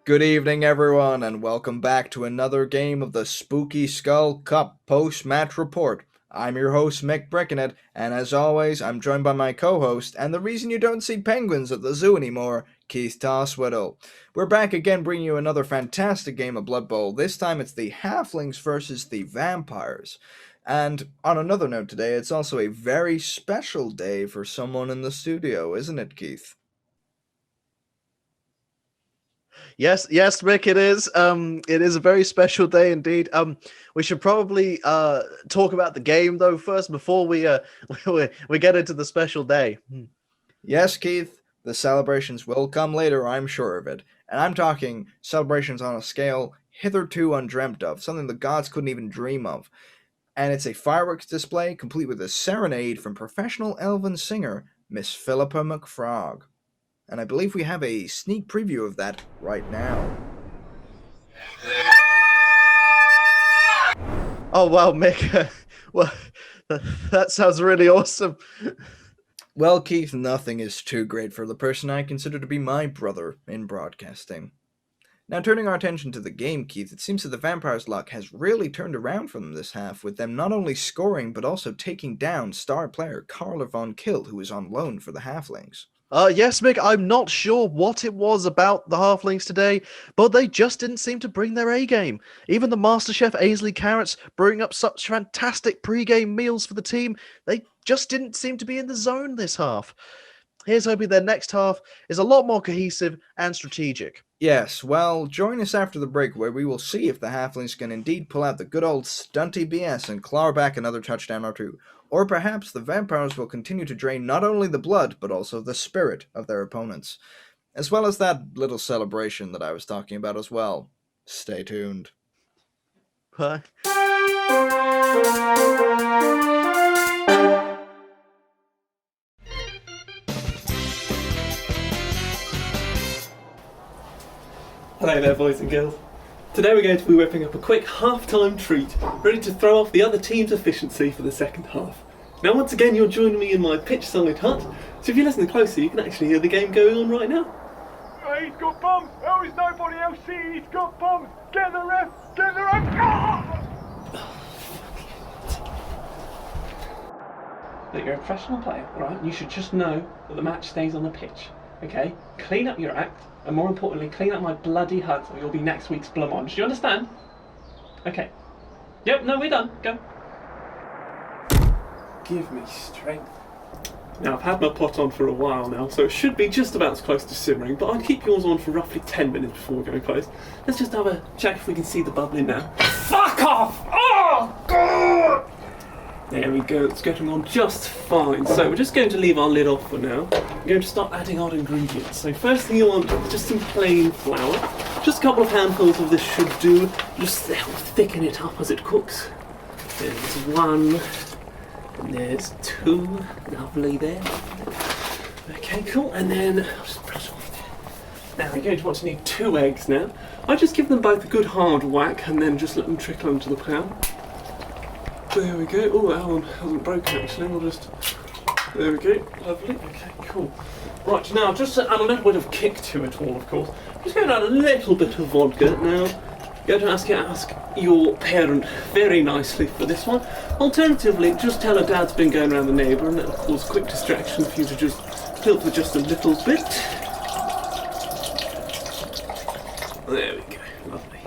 Good evening, everyone, and welcome back to another game of the Spooky Skull Cup post-match report. I'm your host, Mick Brickenet, and as always, I'm joined by my co-host, and the reason you don't see penguins at the zoo anymore, Keith Tosswiddle. We're back again bringing you another fantastic game of Blood Bowl. This time it's the Halflings versus the Vampires. And on another note today, it's also a very special day for someone in the studio, isn't it, Keith? Yes, Mick, it is. It is a very special day indeed. We should probably talk about the game though first before we we get into the special day. Yes, Keith, the celebrations will come later, I'm sure of it. And I'm talking celebrations on a scale hitherto undreamt of, something the gods couldn't even dream of. And it's a fireworks display complete with a serenade from professional elven singer Miss Philippa McFrog. And I believe we have a sneak preview of that right now. Oh wow, Mick! Well, that sounds really awesome. Well, Keith, nothing is too great for the person I consider to be my brother in broadcasting. Now, turning our attention to the game, Keith, it seems that the Vampires' luck has really turned around for them this half, with them not only scoring but also taking down star player Carla von Kill, who is on loan for the Halflings. Yes, Mick, I'm not sure what it was about the Halflings today, but they just didn't seem to bring their A-game. Even the Master Chef Ainsley Carrots brewing up such fantastic pre-game meals for the team, they just didn't seem to be in the zone this half. Here's hoping their next half is a lot more cohesive and strategic. Yes, well, join us after the break where we will see if the Halflings can indeed pull out the good old stunty BS and claw back another touchdown or two. Or perhaps the Vampires will continue to drain not only the blood, but also the spirit of their opponents. As well as that little celebration that I was talking about as well. Stay tuned. Bye. Hello there, boys and girls. Today we're going to be whipping up a quick half-time treat, ready to throw off the other team's efficiency for the second half. Now once again you're joining me in my pitch-side hut, so if you listen closely you can actually hear the game going on right now. He's got bombs! How is nobody else seeing he's got bombs? Get the ref! Get the ref! Ah! Look, you're a professional player, right? You should just know that the match stays on the pitch, okay? Clean up your act, and more importantly, clean up my bloody hut or you'll be next week's blancmange. Do you understand? Okay. Yep, no, we're done. Go. Give me strength. Now, I've had my pot on for a while now, so it should be just about as close to simmering, but I'd keep yours on for roughly 10 minutes before we go close. Let's just have a check if we can see the bubbling now. Fuck off! Oh, God! There we go, it's getting on just fine. So we're just going to leave our lid off for now. We're going to start adding our ingredients. So first thing you want is just some plain flour. Just a couple of handfuls of this should do. Just help thicken it up as it cooks. There's one, and there's two. Lovely there. Okay, cool. And then I'll just brush off there. Now we're going to want to need 2 eggs now. I just give them both a good hard whack and then just let them trickle into the pan. There we go. Oh, that one hasn't broken actually. We'll just... There we go. Lovely. Okay, cool. Right, now just to add a little bit of kick to it all, of course. I'm just going to add a little bit of vodka. Now, you're going to ask your parent very nicely for this one. Alternatively, just tell her Dad's been going around the neighbour and it'll cause quick distraction for you to just tilt for just a little bit. There we go. Lovely.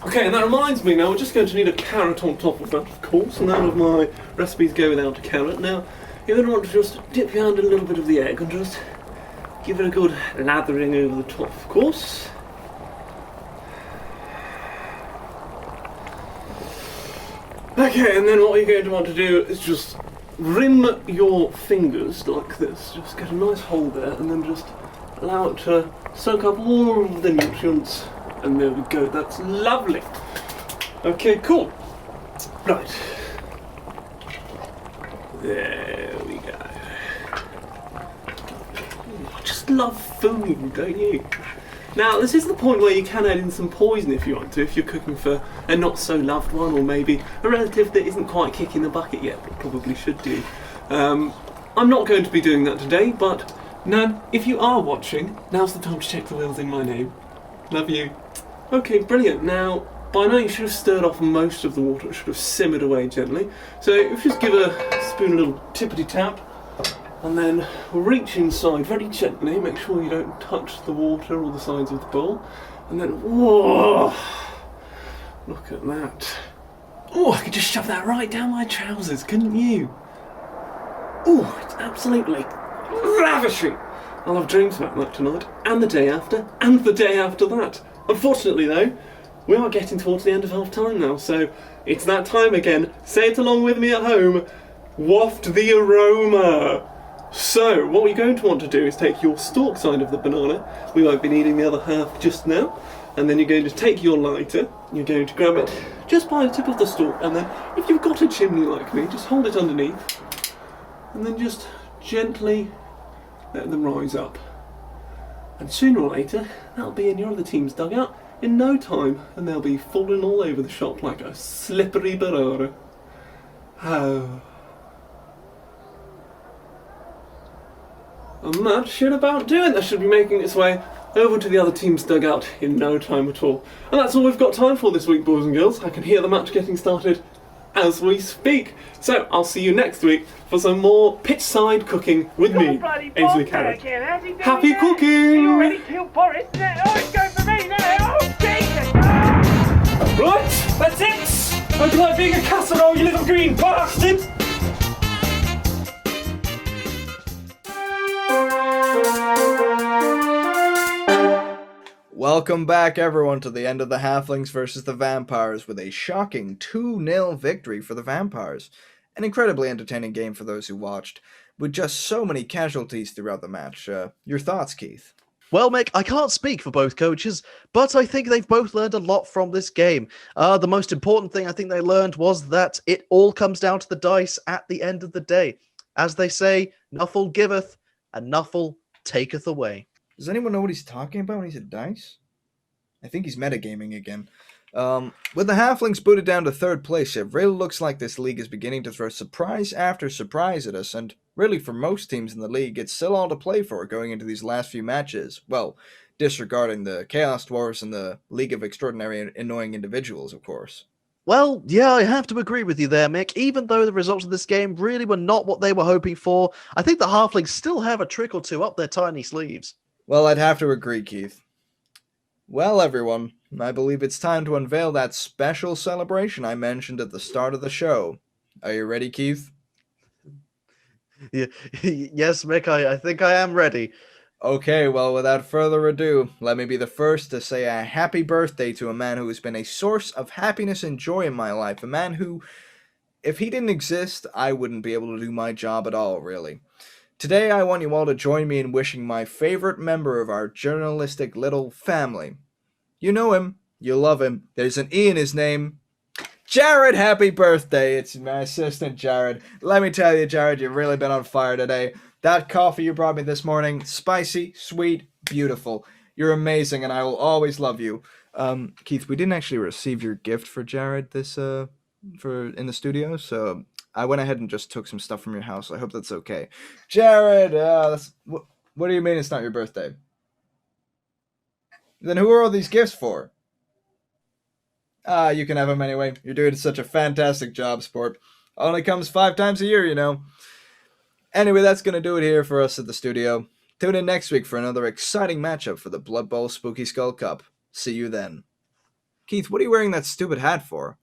Okay, and that reminds me now, we're just going to need a carrot on top of that, of course. None of my recipes go without a carrot. Now, you're going to want to just dip your hand in a little bit of the egg and just give it a good lathering over the top, of course. Okay, and then what you're going to want to do is just rim your fingers like this. Just get a nice hole there and then just allow it to soak up all of the nutrients. And there we go, that's lovely. Okay, cool. Right. There we go. I just love food, don't you? Now, this is the point where you can add in some poison if you want to, if you're cooking for a not-so-loved one, or maybe a relative that isn't quite kicking the bucket yet, but probably should do. I'm not going to be doing that today, but Nan, if you are watching, now's the time to check the wheels in my name. Love you. Okay, brilliant. Now, by now you should have stirred off most of the water. It should have simmered away gently. So if you just give a spoon a little tippity tap, and then reach inside very gently. Make sure you don't touch the water or the sides of the bowl. And then, whoa! Look at that. Oh, I could just shove that right down my trousers, couldn't you? Oh, it's absolutely ravishing. I'll have dreams about that tonight, and the day after, and the day after that. Unfortunately though, we are getting towards the end of half time now, so it's that time again. Say it along with me at home. Waft the aroma. So, what we're going to want to do is take your stalk side of the banana. We won't be needing the other half just now. And then you're going to take your lighter, you're going to grab it just by the tip of the stalk, and then if you've got a chimney like me, just hold it underneath, and then just gently let them rise up. And sooner or later, that'll be in your other team's dugout in no time, and they'll be falling all over the shop like a slippery banana. Oh. And that should about do it. That should be making its way over to the other team's dugout in no time at all. And that's all we've got time for this week, boys and girls. I can hear the match getting started as we speak. So I'll see you next week for some more pitch-side cooking with me, Ainsley Carrot. Happy cooking! Are you ready to Boris? Oh, it's going for me now! Oh, Jesus! Ah! Right, that's it! Hope you like being a casserole, you little green bastard! Welcome back, everyone, to the end of the Halflings versus the Vampires with a shocking 2-0 victory for the Vampires. An incredibly entertaining game for those who watched, with just so many casualties throughout the match. Your thoughts, Keith? Well, Mick, I can't speak for both coaches, but I think they've both learned a lot from this game. The most important thing I think they learned was that it all comes down to the dice at the end of the day. As they say, Nuffle giveth, and Nuffle taketh away. Does anyone know what he's talking about when he said dice? I think he's metagaming again. With the Halflings booted down to third place, it really looks like this league is beginning to throw surprise after surprise at us, and really for most teams in the league, it's still all to play for going into these last few matches. Well, disregarding the Chaos Dwarfs and the League of Extraordinary and Annoying Individuals, of course. Well, yeah, I have to agree with you there, Mick. Even though the results of this game really were not what they were hoping for, I think the Halflings still have a trick or two up their tiny sleeves. Well, I'd have to agree, Keith. Well, everyone, I believe it's time to unveil that special celebration I mentioned at the start of the show. Are you ready, Keith? Yeah, yes, Mick, I think I am ready. Okay, well, without further ado, let me be the first to say a happy birthday to a man who has been a source of happiness and joy in my life. A man who, if he didn't exist, I wouldn't be able to do my job at all, really. Today, I want you all to join me in wishing my favorite member of our journalistic little family. You know him. You love him. There's an E in his name. Jared, happy birthday. It's my assistant, Jared. Let me tell you, Jared, you've really been on fire today. That coffee you brought me this morning, spicy, sweet, beautiful. You're amazing, and I will always love you. Keith, we didn't actually receive your gift for Jared in the studio, so I went ahead and just took some stuff from your house. I hope that's okay. Jared, what do you mean it's not your birthday? Then who are all these gifts for? You can have them anyway. You're doing such a fantastic job, sport. Only comes 5 times a year, you know. Anyway, that's going to do it here for us at the studio. Tune in next week for another exciting matchup for the Blood Bowl Spooky Skull Cup. See you then. Keith, what are you wearing that stupid hat for?